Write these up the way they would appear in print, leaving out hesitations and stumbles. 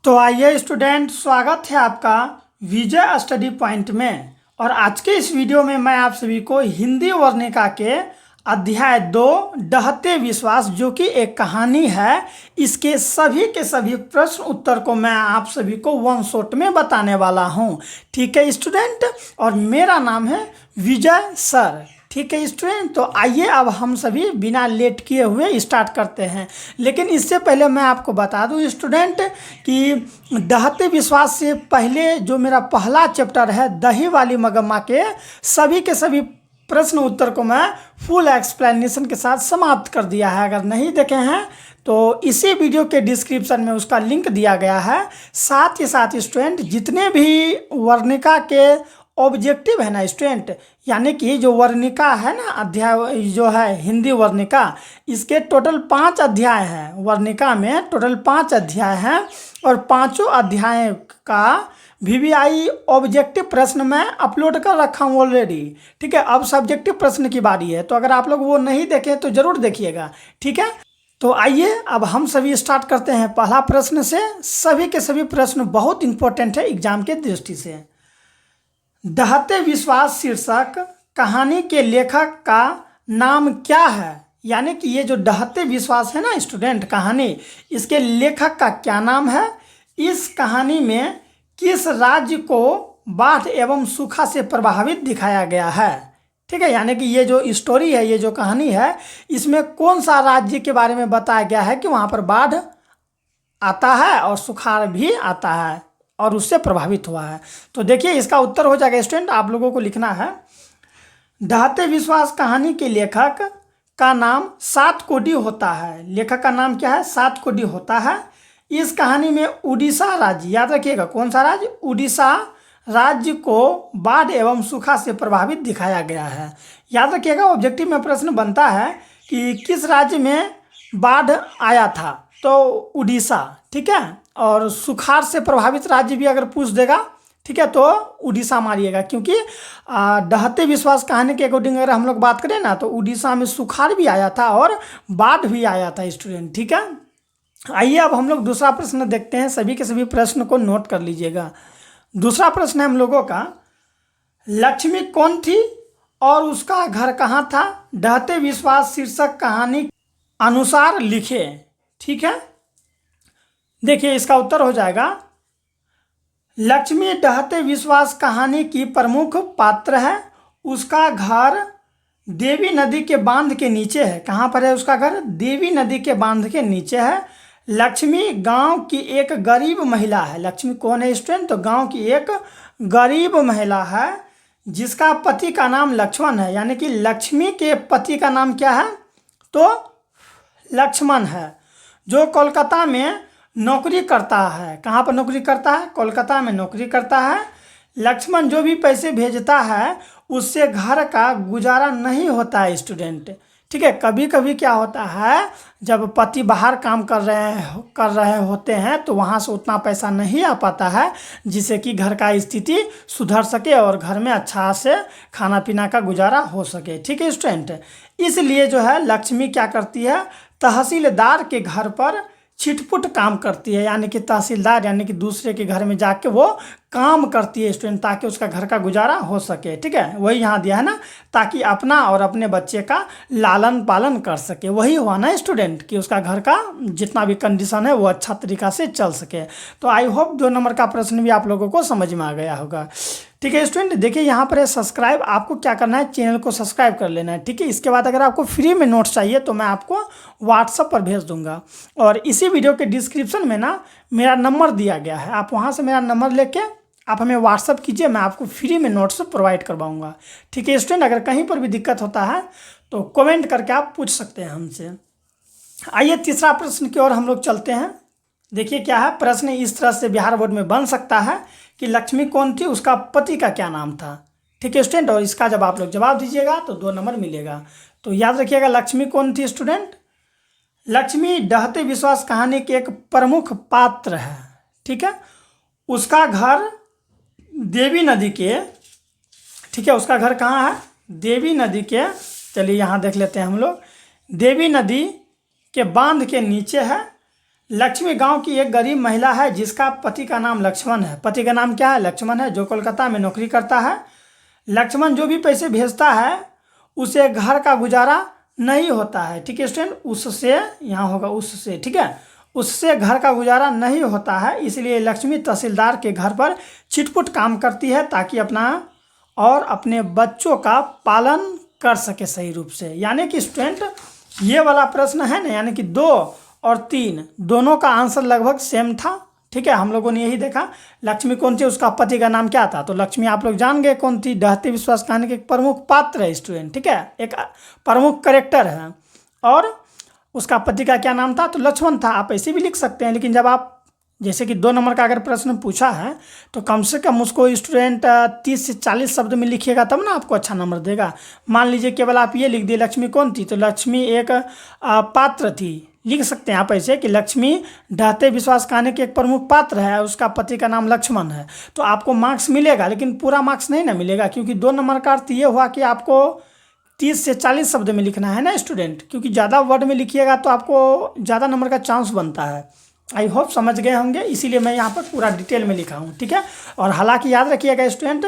तो आइए स्टूडेंट, स्वागत है आपका विजय स्टडी पॉइंट में। और आज के इस वीडियो में मैं आप सभी को हिंदी वर्णिका के अध्याय 2 डहते विश्वास, जो कि एक कहानी है, इसके सभी के सभी प्रश्न उत्तर को मैं आप सभी को वन शॉट में बताने वाला हूं। ठीक है स्टूडेंट, और मेरा नाम है विजय सर। ठीक है स्टूडेंट, तो आइए अब हम सभी बिना लेट किए हुए स्टार्ट करते हैं। लेकिन इससे पहले मैं आपको बता दूं स्टूडेंट कि डहते विश्वास से पहले जो मेरा पहला चैप्टर है दही वाली मगम्मा के सभी प्रश्न उत्तर को मैं फुल एक्सप्लेनेशन के साथ समाप्त कर दिया है। अगर नहीं देखे हैं तो इसी वीडियो के डिस्क्रिप्शन में उसका लिंक दिया गया है। साथ ही साथ स्टूडेंट, जितने भी वर्णिका के ऑब्जेक्टिव है ना स्टूडेंट, यानी कि जो वर्णिका है ना, अध्याय जो है हिंदी वर्णिका, इसके टोटल 5 अध्याय हैं। वर्णिका में टोटल 5 अध्याय हैं और पांचों अध्याय का वीवीआई ऑब्जेक्टिव प्रश्न मैं अपलोड कर रखा हूँ ऑलरेडी। ठीक है, अब सब्जेक्टिव प्रश्न की बारी है, तो अगर आप लोग वो नहीं देखें तो ज़रूर देखिएगा। ठीक है, तो आइए अब हम सभी स्टार्ट करते हैं पहला प्रश्न से। सभी के सभी प्रश्न बहुत इंपॉर्टेंट है एग्जाम के दृष्टि से। डहते विश्वास शीर्षक कहानी के लेखक का नाम क्या है? यानी कि ये जो डहते विश्वास है ना स्टूडेंट कहानी, इसके लेखक का क्या नाम है? इस कहानी में किस राज्य को बाढ़ एवं सूखा से प्रभावित दिखाया गया है? ठीक है, यानी कि ये जो स्टोरी है, ये जो कहानी है, इसमें कौन सा राज्य के बारे में बताया गया है कि वहाँ पर बाढ़ आता है और सुखाड़ भी आता है और उससे प्रभावित हुआ है। तो देखिए इसका उत्तर हो जाएगा स्टूडेंट, आप लोगों को लिखना है। डहते विश्वास कहानी के लेखक का नाम सातकोडी होता है। लेखक का नाम क्या है? सातकोडी होता है। इस कहानी में उड़ीसा राज्य, याद रखिएगा कौन सा राज्य? उड़ीसा राज्य को बाढ़ एवं सूखा से प्रभावित दिखाया गया है। याद रखिएगा ऑब्जेक्टिव में प्रश्न बनता है कि किस राज्य में बाढ़ आया था, तो उड़ीसा। ठीक है, और सुखाड़ से प्रभावित राज्य भी अगर पूछ देगा, ठीक है, तो उड़ीसा मारिएगा, क्योंकि डहते विश्वास कहानी के अकॉर्डिंग अगर हम लोग बात करें ना, तो उड़ीसा में सुखाड़ भी आया था और बाढ़ भी आया था स्टूडेंट। ठीक है, आइए अब हम लोग दूसरा प्रश्न देखते हैं। सभी के सभी प्रश्न को नोट कर लीजिएगा। दूसरा प्रश्न है हम लोगों का, लक्ष्मी कौन थी और उसका घर कहाँ था? डहते विश्वास शीर्षक कहानी अनुसार लिखे। ठीक है, देखिए इसका उत्तर हो जाएगा, लक्ष्मी डहते विश्वास कहानी की प्रमुख पात्र है। उसका घर देवी नदी के बांध के नीचे है। कहाँ पर है उसका घर? देवी नदी के बांध के नीचे है। लक्ष्मी गांव की एक गरीब महिला है। लक्ष्मी कौन है स्टूडेंट? तो गांव की एक गरीब महिला है जिसका पति का नाम लक्ष्मण है। यानी कि लक्ष्मी के पति का नाम क्या है? तो लक्ष्मण है, जो कोलकाता में नौकरी करता है। कहाँ पर नौकरी करता है? कोलकाता में नौकरी करता है। लक्ष्मण जो भी पैसे भेजता है उससे घर का गुजारा नहीं होता है स्टूडेंट। ठीक है, कभी कभी क्या होता है, जब पति बाहर काम कर रहे होते हैं तो वहाँ से उतना पैसा नहीं आ पाता है जिससे कि घर का स्थिति सुधर सके और घर में अच्छा से खाना पीना का गुजारा हो सके। ठीक है स्टूडेंट, इसलिए जो है लक्ष्मी क्या करती है, तहसीलदार के घर पर छिटपुट काम करती है। यानी कि तहसीलदार, यानी कि दूसरे के घर में जाके वो काम करती है स्टूडेंट, ताकि उसका घर का गुजारा हो सके। ठीक है, वही यहाँ दिया है ना, ताकि अपना और अपने बच्चे का लालन पालन कर सके। वही हुआ ना स्टूडेंट, कि उसका घर का जितना भी कंडीशन है वो अच्छा तरीका से चल सके। तो आई होप 2 नंबर का प्रश्न भी आप लोगों को समझ में आ गया होगा। ठीक है स्टूडेंट, देखिए यहाँ पर है सब्सक्राइब। आपको क्या करना है, चैनल को सब्सक्राइब कर लेना है। ठीक है, इसके बाद अगर आपको फ्री में नोट्स चाहिए तो मैं आपको व्हाट्सएप पर भेज दूंगा। और इसी वीडियो के डिस्क्रिप्शन में ना मेरा नंबर दिया गया है, आप वहाँ से मेरा नंबर लेके आप हमें व्हाट्सएप कीजिए, मैं आपको फ्री में नोट्स प्रोवाइड करवाऊँगा। ठीक है स्टूडेंट, अगर कहीं पर भी दिक्कत होता है तो कमेंट करके आप पूछ सकते हैं हमसे। आइए तीसरा प्रश्न की ओर हम लोग चलते हैं। देखिए क्या है प्रश्न, इस तरह से बिहार बोर्ड में बन सकता है कि लक्ष्मी कौन थी, उसका पति का क्या नाम था। ठीक है स्टूडेंट, और इसका जब आप लोग जवाब दीजिएगा तो 2 नंबर मिलेगा। तो याद रखिएगा लक्ष्मी कौन थी स्टूडेंट? लक्ष्मी डहते विश्वास कहानी के एक प्रमुख पात्र है। ठीक है, उसका घर देवी नदी के, ठीक है, उसका घर कहाँ है? देवी नदी के, चलिए यहाँ देख लेते हैं हम लोग, देवी नदी के बांध के नीचे है। लक्ष्मी गांव की एक गरीब महिला है जिसका पति का नाम लक्ष्मण है। पति का नाम क्या है? लक्ष्मण है, जो कोलकाता में नौकरी करता है। लक्ष्मण जो भी पैसे भेजता है उसे घर का गुजारा नहीं होता है। ठीक है स्टूडेंट, उससे यहाँ होगा उससे, ठीक है, उससे घर का गुजारा नहीं होता है। इसलिए लक्ष्मी तहसीलदार के घर पर छिटपुट काम करती है ताकि अपना और अपने बच्चों का पालन कर सके सही रूप से। यानी कि स्टूडेंट ये वाला प्रश्न है ना, यानी कि 2 और 3 दोनों का आंसर लगभग सेम था। ठीक है, हम लोगों ने यही देखा। लक्ष्मी कौन थी, उसका पति का नाम क्या था? तो लक्ष्मी आप लोग जान गए कौन थी, डहते विश्वास कहानी के एक प्रमुख पात्र है स्टूडेंट। ठीक है, एक प्रमुख करेक्टर है। और उसका पति का क्या नाम था? तो लक्ष्मण था। आप ऐसे भी लिख सकते हैं, लेकिन जब आप जैसे कि 2 नंबर का अगर प्रश्न पूछा है तो कम से कम उसको स्टूडेंट 30 से 40 शब्द में लिखिएगा, तब ना आपको अच्छा नंबर देगा। मान लीजिए केवल आप ये लिख दिए लक्ष्मी कौन थी, तो लक्ष्मी एक पात्र थी। लिख सकते हैं आप ऐसे कि लक्ष्मी डहते विश्वास कहानी के एक प्रमुख पात्र है, उसका पति का नाम लक्ष्मण है। तो आपको मार्क्स मिलेगा, लेकिन पूरा मार्क्स नहीं ना मिलेगा, क्योंकि 2 नंबर का अर्थ ये हुआ कि आपको 30 से 40 शब्द में लिखना है ना स्टूडेंट, क्योंकि ज़्यादा वर्ड में लिखिएगा तो आपको ज़्यादा नंबर का चांस बनता है। आई होप समझ गए होंगे, इसीलिए मैं यहाँ पर पूरा डिटेल में लिखा हूँ। ठीक है, और हालांकि याद रखिएगा स्टूडेंट,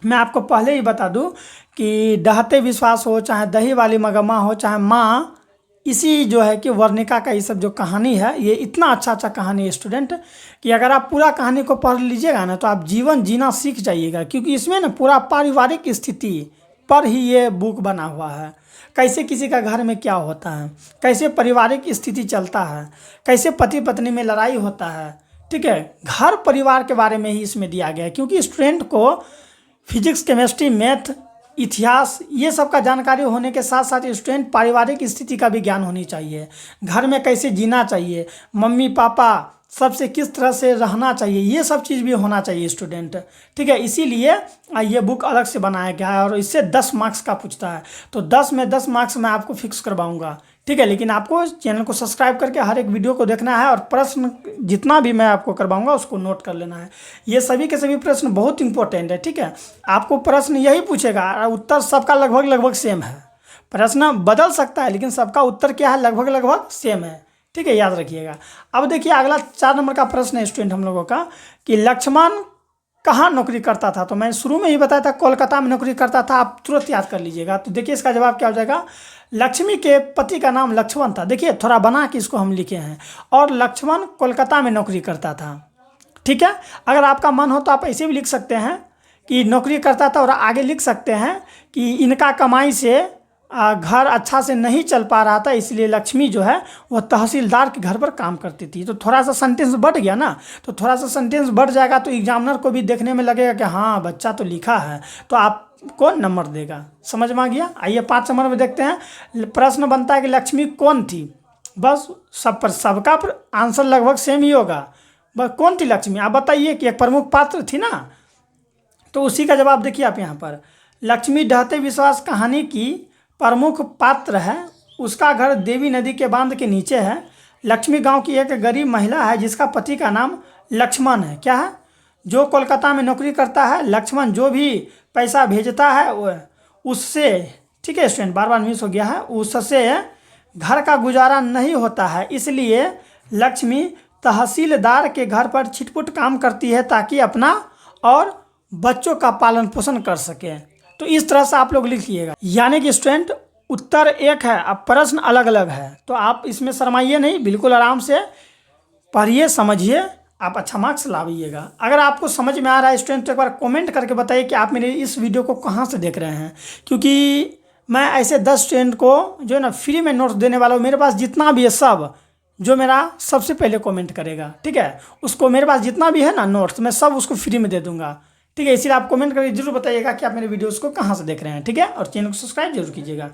मैं आपको पहले ही बता दूँ कि डहते विश्वास हो, चाहे दही वाली मगम्मा हो, चाहे माँ, इसी जो है कि वर्णिका का ये सब जो कहानी है, ये इतना अच्छा कहानी है स्टूडेंट कि अगर आप पूरा कहानी को पढ़ लीजिएगा ना तो आप जीवन जीना सीख जाइएगा, क्योंकि इसमें ना पूरा पारिवारिक स्थिति पर ही ये बुक बना हुआ है। कैसे किसी का घर में क्या होता है, कैसे पारिवारिक स्थिति चलता है, कैसे पति पत्नी में लड़ाई होता है। ठीक है, घर परिवार के बारे में ही इसमें दिया गया है, क्योंकि स्टूडेंट को फिजिक्स, केमिस्ट्री, मैथ, इतिहास ये सब का जानकारी होने के साथ साथ स्टूडेंट पारिवारिक स्थिति का भी ज्ञान होनी चाहिए। घर में कैसे जीना चाहिए, मम्मी पापा सबसे किस तरह से रहना चाहिए, ये सब चीज़ भी होना चाहिए स्टूडेंट। ठीक है, इसीलिए ये बुक अलग से बनाया गया है और इससे 10 मार्क्स का पूछता है। तो 10 में 10 मार्क्स मैं आपको फिक्स करवाऊंगा। ठीक है, लेकिन आपको चैनल को सब्सक्राइब करके हर एक वीडियो को देखना है और प्रश्न जितना भी मैं आपको करवाऊंगा उसको नोट कर लेना है। ये सभी के सभी प्रश्न बहुत इंपॉर्टेंट है। ठीक है, आपको प्रश्न यही पूछेगा, उत्तर सबका लगभग सेम है। प्रश्न बदल सकता है लेकिन सबका उत्तर क्या है, लगभग सेम है। ठीक है, याद रखिएगा। अब देखिए अगला 4 नंबर का प्रश्न है स्टूडेंट हम लोगों का कि लक्ष्मण कहाँ नौकरी करता था। तो मैंने शुरू में ही बताया था कोलकाता में नौकरी करता था, आप तुरंत याद कर लीजिएगा। तो देखिए इसका जवाब क्या हो जाएगा, लक्ष्मी के पति का नाम लक्ष्मण था। देखिए थोड़ा बना के इसको हम लिखे हैं, और लक्ष्मण कोलकाता में नौकरी करता था। ठीक है, अगर आपका मन हो तो आप ऐसे भी लिख सकते हैं कि नौकरी करता था, और आगे लिख सकते हैं कि इनका कमाई से घर अच्छा से नहीं चल पा रहा था, इसलिए लक्ष्मी जो है वह तहसीलदार के घर पर काम करती थी। तो थोड़ा सा सेंटेंस बढ़ गया ना, तो थोड़ा सा सेंटेंस बढ़ जाएगा तो एग्जामिनर को भी देखने में लगेगा कि हाँ बच्चा तो लिखा है, तो आपको नंबर देगा। समझ में आ गया। आइए 5 नंबर में देखते हैं। प्रश्न बनता है कि लक्ष्मी कौन थी। बस सबका आंसर लगभग सेम ही होगा। बस कौन थी लक्ष्मी, आप बताइए कि एक प्रमुख पात्र थी ना, तो उसी का जवाब देखिए आप यहाँ पर। लक्ष्मी डहते विश्वास कहानी की प्रमुख पात्र है। उसका घर देवी नदी के बांध के नीचे है। लक्ष्मी गांव की एक गरीब महिला है जिसका पति का नाम लक्ष्मण है। क्या है, जो कोलकाता में नौकरी करता है। लक्ष्मण जो भी पैसा भेजता है उससे, ठीक है स्टूडेंट, बार मिस हो गया है, उससे घर का गुजारा नहीं होता है, इसलिए लक्ष्मी तहसीलदार के घर पर छिटपुट काम करती है ताकि अपना और बच्चों का पालन पोषण कर सके। तो इस तरह से आप लोग लिखिएगा। यानी कि स्टूडेंट उत्तर एक है, अब प्रश्न अलग अलग है, तो आप इसमें शर्माइए नहीं, बिल्कुल आराम से पढ़िए, समझिए, आप अच्छा मार्क्स लाइएगा। अगर आपको समझ में आ रहा है स्टूडेंट तो एक बार कमेंट करके बताइए कि आप मेरे इस वीडियो को कहाँ से देख रहे हैं, क्योंकि मैं ऐसे 10 स्टूडेंट को जो है ना फ्री में नोट्स देने वाला हूँ। मेरे पास जितना भी है सब, जो मेरा सबसे पहले कमेंट करेगा, ठीक है, उसको मेरे पास जितना भी है ना नोट्स, मैं सब उसको फ्री में दे दूंगा। ठीक है, इसलिए आप कमेंट करके जरूर बताइएगा कि आप मेरे वीडियोस को कहाँ से देख रहे हैं। ठीक है, और चैनल को सब्सक्राइब जरूर कीजिएगा।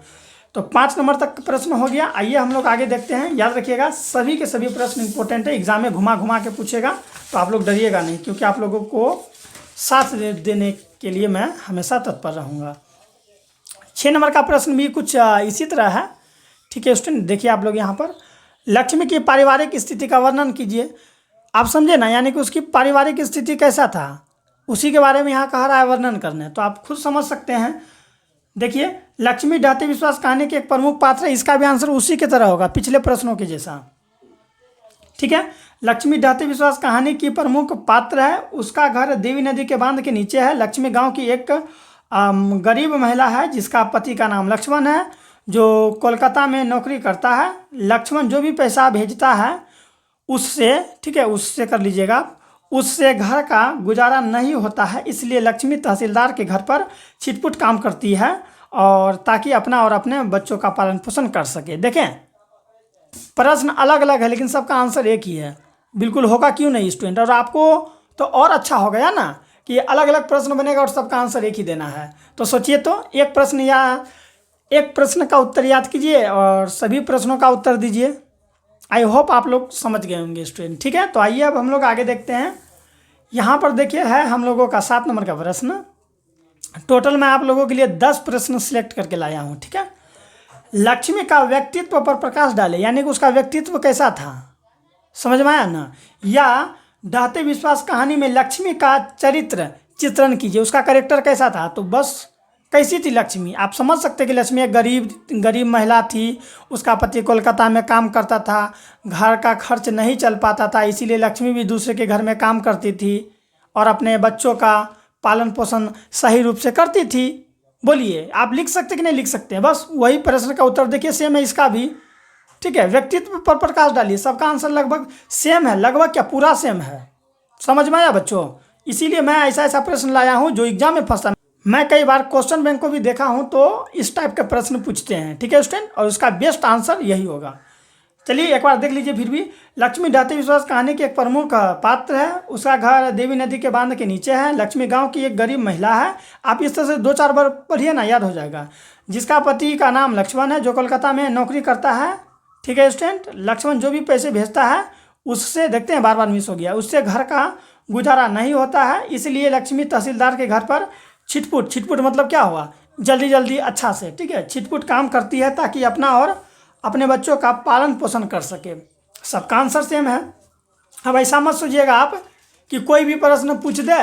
तो 5 नंबर तक प्रश्न हो गया। आइए हम लोग आगे देखते हैं। याद रखिएगा सभी के सभी प्रश्न इंपॉर्टेंट है, एग्जाम में घुमा के पूछेगा, तो आप लोग डरिएगा नहीं, क्योंकि आप लोगों को साथ देने के लिए मैं हमेशा तत्पर रहूँगा। 6 नंबर का प्रश्न भी कुछ इसी तरह है। ठीक है स्टूडेंट, देखिए आप लोग यहाँ पर, लक्ष्मी की पारिवारिक स्थिति का वर्णन कीजिए। आप समझे ना, यानी कि उसकी पारिवारिक स्थिति कैसा था, उसी के बारे में यहाँ कह रहा है वर्णन करने, तो आप खुद समझ सकते हैं। देखिए लक्ष्मी डहते विश्वास कहानी के एक प्रमुख पात्र है, इसका भी आंसर उसी की तरह होगा, पिछले प्रश्नों के जैसा। ठीक है। लक्ष्मी ढहते विश्वास कहानी की प्रमुख पात्र है। उसका घर देवी नदी के बांध के नीचे है। लक्ष्मी गांव की एक गरीब महिला है जिसका पति का नाम लक्ष्मण है, जो कोलकाता में नौकरी करता है। लक्ष्मण जो भी पैसा भेजता है उससे, ठीक है, उससे कर लीजिएगा, उससे घर का गुजारा नहीं होता है। इसलिए लक्ष्मी तहसीलदार के घर पर छिटपुट काम करती है और ताकि अपना और अपने बच्चों का पालन पोषण कर सके। देखें, प्रश्न अलग अलग है लेकिन सबका आंसर एक ही है। बिल्कुल होगा क्यों नहीं स्टूडेंट। और आपको तो और अच्छा हो गया ना कि अलग अलग प्रश्न बनेगा और सबका आंसर एक ही देना है। तो सोचिए, तो एक प्रश्न या एक प्रश्न का उत्तर याद कीजिए और सभी प्रश्नों का उत्तर दीजिए। आई होप आप लोग समझ गए होंगे स्टूडेंट। ठीक है, तो आइए अब हम लोग आगे देखते हैं। यहाँ पर देखिए है हम लोगों का 7 नंबर का प्रश्न। टोटल मैं आप लोगों के लिए 10 प्रश्न सिलेक्ट करके लाया हूँ। ठीक है, लक्ष्मी का व्यक्तित्व पर प्रकाश डाले, यानी कि उसका व्यक्तित्व कैसा था, समझ में आया ना। या ढहते विश्वास कहानी में लक्ष्मी का चरित्र चित्रण कीजिए, उसका कैरेक्टर कैसा था। तो बस कैसी थी लक्ष्मी, आप समझ सकते कि लक्ष्मी एक गरीब महिला थी। उसका पति कोलकाता में काम करता था, घर का खर्च नहीं चल पाता था, इसीलिए लक्ष्मी भी दूसरे के घर में काम करती थी और अपने बच्चों का पालन पोषण सही रूप से करती थी। बोलिए, आप लिख सकते कि नहीं लिख सकते हैं। बस वही प्रश्न का उत्तर देखिए, सेम है इसका भी। ठीक है, व्यक्तित्व पर प्रकाश डालिए, सबका आंसर लगभग सेम है, लगभग क्या पूरा सेम है। समझ में आया बच्चों। इसीलिए मैं ऐसा प्रश्न लाया हूँ जो एग्जाम में फंसता। मैं कई बार क्वेश्चन बैंक को भी देखा हूँ तो इस टाइप के प्रश्न पूछते हैं। ठीक है स्टूडेंट, और उसका बेस्ट आंसर यही होगा। चलिए एक बार देख लीजिए फिर भी। लक्ष्मी ढहते विश्वास कहानी के एक प्रमुख पात्र है। उसका घर देवी नदी के बांध के नीचे है। लक्ष्मी गांव की एक गरीब महिला है। आप इस तरह से 2-4 बार पढ़िए ना, याद हो जाएगा। जिसका पति का नाम लक्ष्मण है, जो कोलकाता में नौकरी करता है। ठीक है स्टूडेंट, लक्ष्मण जो भी पैसे भेजता है उससे, देखते हैं बार मिस हो गया, उससे घर का गुजारा नहीं होता है। इसलिए लक्ष्मी तहसीलदार के घर पर छिटपुट मतलब क्या हुआ, जल्दी अच्छा से, ठीक है, छिटपुट काम करती है ताकि अपना और अपने बच्चों का पालन पोषण कर सके। सबका आंसर सेम है। अब ऐसा मत सोचिएगा आप कि कोई भी प्रश्न पूछ दे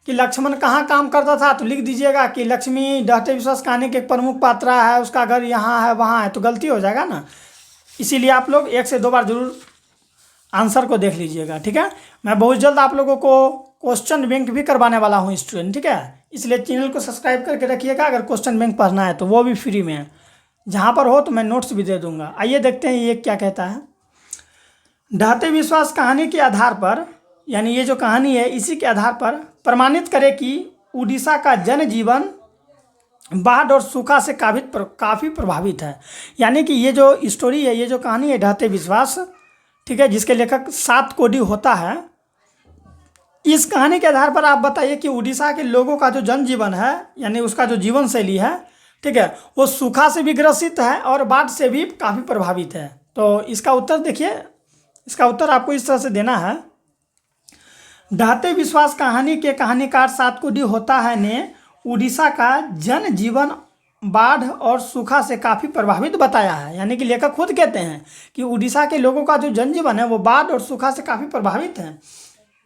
कि लक्ष्मण कहाँ काम करता था तो लिख दीजिएगा कि लक्ष्मी ढहते विश्वास कहानी के एक प्रमुख पात्र है, उसका घर यहाँ है वहाँ है, तो गलती हो जाएगा ना। इसीलिए आप लोग 1 से 2 बार जरूर आंसर को देख लीजिएगा। ठीक है, मैं बहुत जल्द आप लोगों को क्वेश्चन बैंक भी करवाने वाला हूँ स्टूडेंट। ठीक है, इसलिए चैनल को सब्सक्राइब करके रखिएगा। अगर क्वेश्चन बैंक पढ़ना है तो वो भी फ्री में है, जहाँ पर हो तो मैं नोट्स भी दे दूंगा। आइए देखते हैं ये क्या कहता है। ढहते विश्वास कहानी के आधार पर, यानी ये जो कहानी है इसी के आधार पर प्रमाणित करे कि उड़ीसा का जनजीवन बाढ़ और सूखा से काफ़ी प्रभावित है। यानी कि ये जो स्टोरी है, ये जो कहानी है ढहते विश्वास, ठीक है, जिसके लेखक 7 कोडी होता है, इस कहानी के आधार पर आप बताइए कि उड़ीसा के लोगों का जो जनजीवन है, यानी उसका जो जीवन शैली है, ठीक है, वो सूखा से भी ग्रसित है और बाढ़ से भी काफ़ी प्रभावित है। तो इसका उत्तर देखिए, इसका उत्तर आपको इस तरह से देना है। ढहते विश्वास कहानी के कहानीकार 7 कोडी होता है ने उड़ीसा का जनजीवन बाढ़ और सूखा से काफ़ी प्रभावित बताया है। यानी कि लेखक खुद कहते हैं कि उड़ीसा के लोगों का जो जनजीवन है वो बाढ़ और सूखा से काफ़ी प्रभावित है।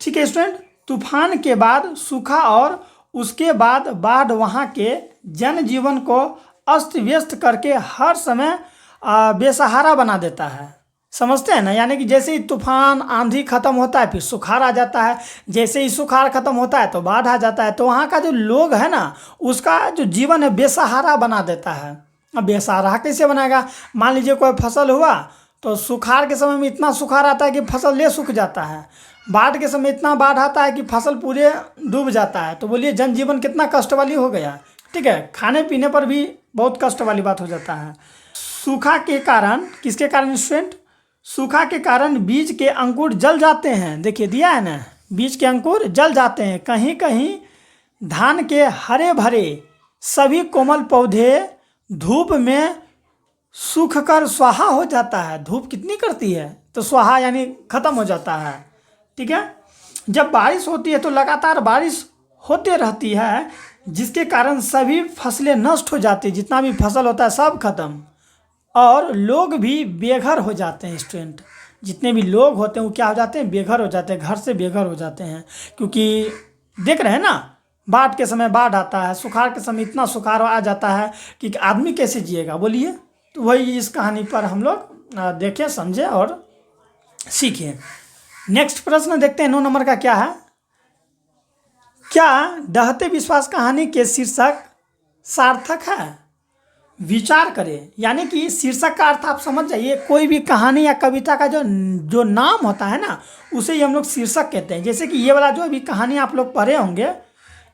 ठीक है स्टूडेंट, तूफान के बाद सूखा और उसके बाद बाढ़ वहाँ के जनजीवन को अस्त व्यस्त करके हर समय बेसहारा बना देता है। समझते हैं ना। यानी कि जैसे ही तूफान आंधी खत्म होता है फिर सुखाड़ आ जाता है, जैसे ही सुखाड़ खत्म होता है तो बाढ़ आ जाता है। तो वहाँ का जो लोग है ना, उसका जो जीवन है बेसहारा बना देता है। अब बेसहारा कैसे बनाएगा, मान लीजिए कोई फसल हुआ तो सुखाड़ के समय में इतना सुखाड़ आता है कि फसल ले सूख जाता है, बाढ़ के समय इतना बाढ़ आता है कि फसल पूरे डूब जाता है। तो बोलिए जनजीवन कितना कष्ट वाली हो गया। ठीक है, खाने पीने पर भी बहुत कष्ट वाली बात हो जाता है। सूखा के कारण, किसके कारण स्टूडेंट, सूखा के कारण बीज के अंकुर जल जाते हैं। देखिए दिया है ना, बीज के अंकुर जल जाते हैं। कहीं कहीं धान के हरे भरे सभी कोमल पौधे धूप में सूख कर स्वाहा हो जाता है। धूप कितनी करती है तो स्वाहा यानी खत्म हो जाता है। ठीक है, जब बारिश होती है तो लगातार बारिश होते रहती है, जिसके कारण सभी फसलें नष्ट हो जाती है। जितना भी फसल होता है सब खत्म, और लोग भी बेघर हो जाते हैं स्टूडेंट। जितने भी लोग होते हैं वो क्या हो जाते हैं, बेघर हो जाते हैं, घर से बेघर हो जाते हैं। क्योंकि देख रहे हैं ना, बाढ़ के समय बाढ़ आता है, सुखाड़ के समय इतना सुखाड़ आ जाता है कि आदमी कैसे जिएगा बोलिए। तो वही इस कहानी पर हम लोग देखें, समझे और सीखिए। नेक्स्ट प्रश्न देखते हैं 9 नंबर का क्या है। क्या डहते विश्वास कहानी के शीर्षक सार्थक है? विचार करें, यानी कि शीर्षक का अर्थ आप समझ जाइए। कोई भी कहानी या कविता का जो जो नाम होता है ना, उसे ही हम लोग शीर्षक कहते हैं। जैसे कि ये वाला जो अभी कहानी आप लोग पढ़े होंगे,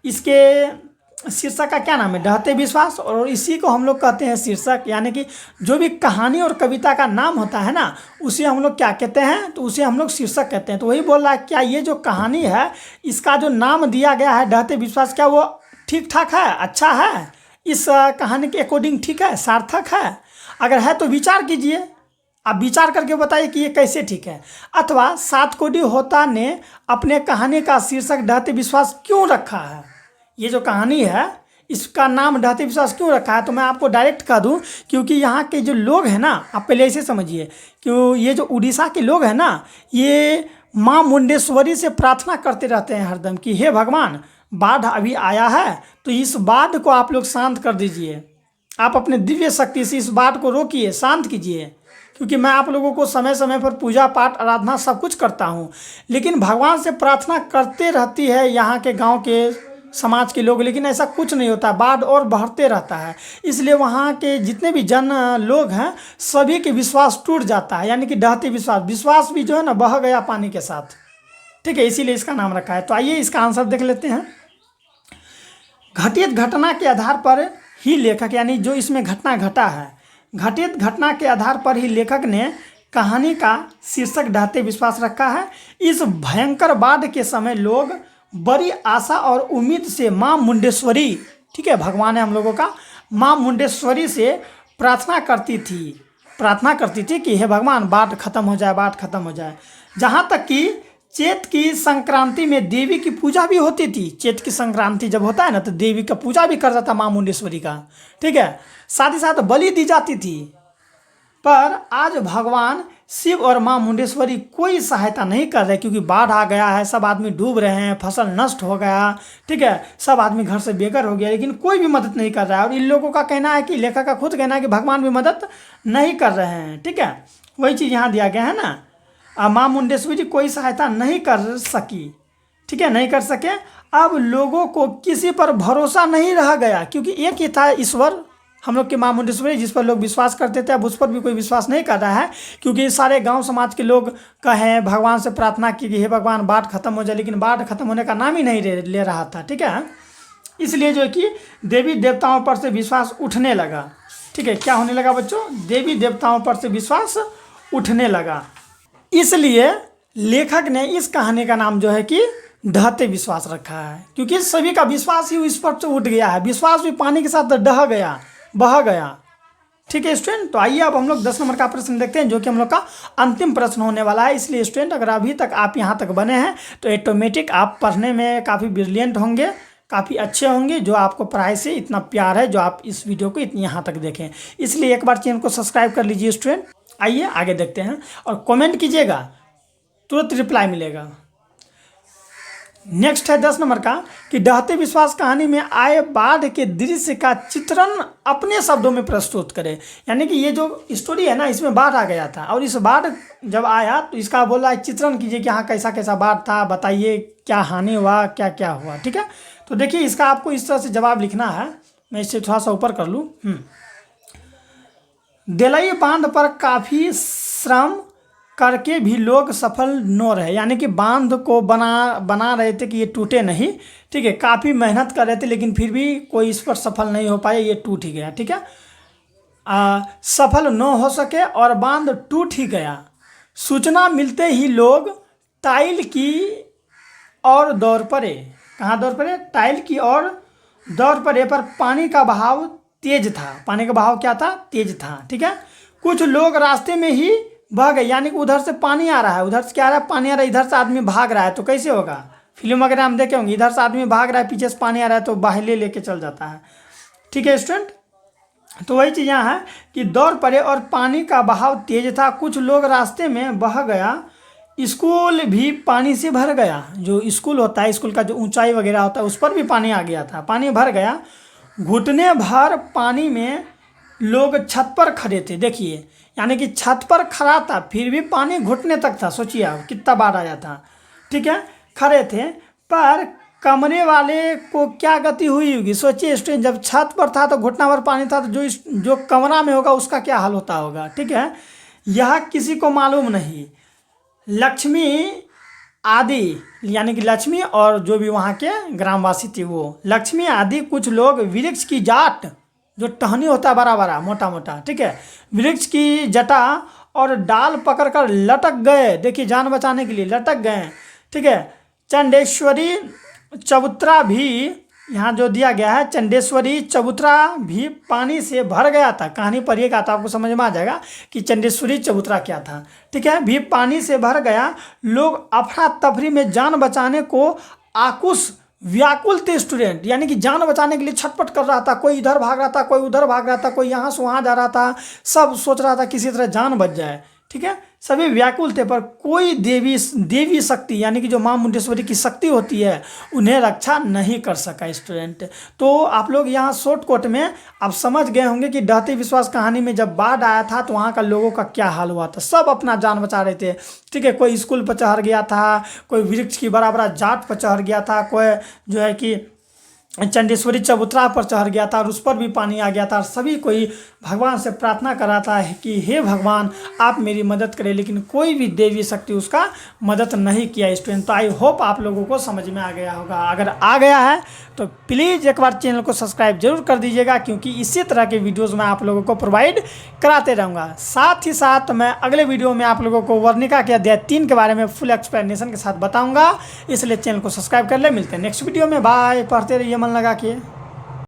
इसके शीर्षक का क्या नाम है? डहते विश्वास। और इसी को हम लोग कहते हैं शीर्षक। यानी कि जो भी कहानी और कविता का नाम होता है ना, उसे हम लोग क्या कहते हैं? तो उसे हम लोग शीर्षक कहते हैं। तो वही बोल रहा है, क्या ये जो कहानी है, इसका जो नाम दिया गया है डहते विश्वास, क्या वो ठीक ठाक है, अच्छा है, इस कहानी के अकॉर्डिंग ठीक है, सार्थक है? अगर है तो विचार कीजिए। आप विचार करके बताइए कि ये कैसे ठीक है। अथवा सातकोटी होता ने अपने कहानी का शीर्षक डहते विश्वास क्यों रखा है? ये जो कहानी है, इसका नाम डहते विश्वास क्यों रखा है? तो मैं आपको डायरेक्ट कह दूं, क्योंकि यहाँ के जो लोग हैं ना, आप पहले ऐसे समझिए, क्यों ये जो उड़ीसा के लोग हैं ना, ये माँ मुंडेश्वरी से प्रार्थना करते रहते हैं हरदम कि हे भगवान, बाढ़ अभी आया है तो इस बाढ़ को आप लोग शांत कर दीजिए। आप अपने दिव्य शक्ति से इस बाढ़ को रोकिए, शांत कीजिए। क्योंकि मैं आप लोगों को समय समय पर पूजा पाठ आराधना सब कुछ करता हूँ, लेकिन भगवान से प्रार्थना करते रहती है यहाँ के गांव के समाज के लोग, लेकिन ऐसा कुछ नहीं होता, बाढ़ और बढ़ते रहता है। इसलिए वहाँ के जितने भी जन लोग हैं, सभी के विश्वास टूट जाता है। यानी कि डहते विश्वास, विश्वास भी जो है ना बह गया पानी के साथ। ठीक है, इसीलिए इसका नाम रखा है। तो आइए इसका आंसर देख लेते हैं। घटित घटना के आधार पर ही लेखक, यानी जो इसमें घटना घटा है, घटित घटना के आधार पर ही लेखक ने कहानी का शीर्षक डहते विश्वास रखा है। इस भयंकर बाढ़ के समय लोग बड़ी आशा और उम्मीद से माँ मुंडेश्वरी, ठीक है, भगवान है हम लोगों का, माँ मुंडेश्वरी से प्रार्थना करती थी कि हे भगवान, बाढ़ खत्म हो जाए, बाढ़ खत्म हो जाए। जहाँ तक कि चैत की संक्रांति में देवी की पूजा भी होती थी। चैत की संक्रांति जब होता है ना, तो देवी का पूजा भी करता था माँ मुंडेश्वरी का, ठीक है। साथ ही साथ बलि दी जाती थी। पर आज भगवान शिव और माँ मुंडेश्वरी कोई सहायता नहीं कर रहे, क्योंकि बाढ़ आ गया है, सब आदमी डूब रहे हैं, फसल नष्ट हो गया, ठीक है, सब आदमी घर से बेघर हो गया, लेकिन कोई भी मदद नहीं कर रहा है। और इन लोगों का कहना है कि, लेखक का खुद कहना है कि भगवान भी मदद नहीं कर रहे हैं, ठीक है। वही चीज़ यहाँ दिया गया है ना, माँ मुंडेश्वरी कोई सहायता नहीं कर सकी, ठीक है, नहीं कर सके। अब लोगों को किसी पर भरोसा नहीं रह गया, क्योंकि एक ही था ईश्वर, हम लोग के माँ मुंडेश्वरी, जिस पर लोग विश्वास करते थे। अब उस पर भी कोई विश्वास नहीं कर रहा है, क्योंकि सारे गांव समाज के लोग कहें, भगवान से प्रार्थना की कि हे भगवान, बाढ़ खत्म हो जाए, लेकिन बाढ़ खत्म होने का नाम ही नहीं ले रहा था, ठीक है। इसलिए जो है कि देवी देवताओं पर से विश्वास उठने लगा, ठीक है। क्या होने लगा बच्चों? देवी देवताओं पर से विश्वास उठने लगा। इसलिए लेखक ने इस कहानी का नाम जो है कि डहते विश्वास रखा है, क्योंकि सभी का विश्वास ही इस पर उठ गया है। विश्वास भी पानी के साथ डह गया, बह गया, ठीक है स्टूडेंट। तो आइए अब हम लोग 10 नंबर का प्रश्न देखते हैं, जो कि हम लोग का अंतिम प्रश्न होने वाला है। इसलिए स्टूडेंट, अगर अभी तक आप यहाँ तक बने हैं तो ऑटोमेटिक आप पढ़ने में काफ़ी ब्रिलियंट होंगे, काफ़ी अच्छे होंगे। जो आपको पढ़ाई से इतना प्यार है, जो आप इस वीडियो को इतनी यहाँ तक देखें, इसलिए एक बार चैनल को सब्सक्राइब कर लीजिए स्टूडेंट। आइए आगे देखते हैं, और कमेंट कीजिएगा, तुरंत रिप्लाई मिलेगा। नेक्स्ट है 10 नंबर का कि डहते विश्वास कहानी में आए बाढ़ के दृश्य का चित्रण अपने शब्दों में प्रस्तुत करें। यानी कि ये जो स्टोरी है ना, इसमें बाढ़ आ गया था, और इस बाढ़ जब आया तो इसका बोल रहा है चित्रण कीजिए कि हाँ कैसा कैसा बाढ़ था, बताइए क्या हानि हुआ, क्या क्या हुआ, ठीक है। तो देखिए इसका आपको इस तरह से जवाब लिखना है। मैं इससे थोड़ा सा ऊपर कर लूँ। देलई बांध पर काफ़ी श्रम करके भी लोग सफल न रहे। यानी कि बांध को बना रहे थे कि ये टूटे नहीं, ठीक है, काफ़ी मेहनत कर रहे थे, लेकिन फिर भी कोई इस पर सफल नहीं हो पाया, ये टूट ही गया, ठीक है। सफल न हो सके और बांध टूट ही गया। सूचना मिलते ही लोग टाइल की ओर दौड़ पड़े। कहाँ दौड़ पड़े? टाइल की ओर दौड़ पड़े, पर पानी का बहाव तेज था। पानी का बहाव क्या था? तेज था, ठीक है। कुछ लोग रास्ते में ही बह गए, यानी कि उधर से पानी आ रहा है, उधर से क्या आ रहा है? पानी आ रहा है, इधर से आदमी भाग रहा है, तो कैसे होगा? फिल्म वगैरह हम देखे होंगे, इधर से आदमी भाग रहा है, पीछे से पानी आ रहा है, तो बाहिले लेके चल जाता है, ठीक है स्टूडेंट। तो वही चीज़ यहाँ है कि दौड़ पड़े और पानी का बहाव तेज था। कुछ लोग रास्ते में बह गया। स्कूल भी पानी से भर गया। जो स्कूल होता है, स्कूल का जो ऊंचाई वगैरह होता है, उस पर भी पानी आ गया था, पानी भर गया। घुटने भर पानी में लोग छत पर खड़े थे। देखिए, यानी कि छत पर खड़ा था फिर भी पानी घुटने तक था। सोचिए आप कितना बाढ़ आया था। ठीक है, खड़े थे, पर कमरे वाले को क्या गति हुई होगी। सोचिए स्टूडेंट, जब छत पर था तो घुटना भर पानी था, तो जो कमरा में होगा उसका क्या हाल होता होगा। ठीक है, यह किसी को मालूम नहीं। लक्ष्मी आदि यानी कि लक्ष्मी और जो भी वहाँ के ग्रामवासी थे वो लक्ष्मी आदि कुछ लोग वृक्ष की जाट, जो टहनी होता है बड़ा बड़ा मोटा मोटा, ठीक है, वृक्ष की जटा और डाल पकड़कर लटक गए। देखिए जान बचाने के लिए लटक गए। ठीक है, चंडेश्वरी चबूतरा भी यहाँ जो दिया गया है, चंडेश्वरी चबूतरा भी पानी से भर गया था। कहानी पढ़िएगा तो आपको समझ में आ जाएगा कि चंडेश्वरी चबूतरा क्या था। ठीक है, भी पानी से भर गया। लोग अफरा तफरी में जान बचाने को आकुश व्याकुल थे स्टूडेंट, यानी कि जान बचाने के लिए छटपट कर रहा था। कोई इधर भाग रहा था, कोई उधर भाग रहा था, कोई यहाँ से वहाँ जा रहा था। सब सोच रहा था किसी तरह जान बच जाए। ठीक है, सभी व्याकुल थे, पर कोई देवी शक्ति यानी कि जो माँ मुंडेश्वरी की शक्ति होती है उन्हें रक्षा नहीं कर सका स्टूडेंट। तो आप लोग यहाँ शॉर्टकट में आप समझ गए होंगे कि डहते विश्वास कहानी में जब बाढ़ आया था तो वहाँ का लोगों का क्या हाल हुआ था। सब अपना जान बचा रहे थे। ठीक है, कोई स्कूल पर चढ़ गया था, कोई वृक्ष की बड़ा बड़ा जाट पर चढ़ गया था, कोई जो है कि चंडेश्वरी चबूतरा पर चढ़ गया था और उस पर भी पानी आ गया था। और सभी कोई भगवान से प्रार्थना कर रहा था कि हे भगवान आप मेरी मदद करें, लेकिन कोई भी देवी शक्ति उसका मदद नहीं किया स्टूडेंट। तो आई होप आप लोगों को समझ में आ गया होगा। अगर आ गया है तो प्लीज़ एक बार चैनल को सब्सक्राइब जरूर कर दीजिएगा, क्योंकि इसी तरह के वीडियोज़ मैं आप लोगों को प्रोवाइड कराते रहूँगा। साथ ही साथ मैं अगले वीडियो में आप लोगों को वर्णिका के अध्याय 3 के बारे में फुल एक्सप्लेनेशन के साथ बताऊँगा, इसलिए चैनल को सब्सक्राइब कर ले। मिलते हैं नेक्स्ट वीडियो में। बाय। पढ़ते रहिए मन लगा के।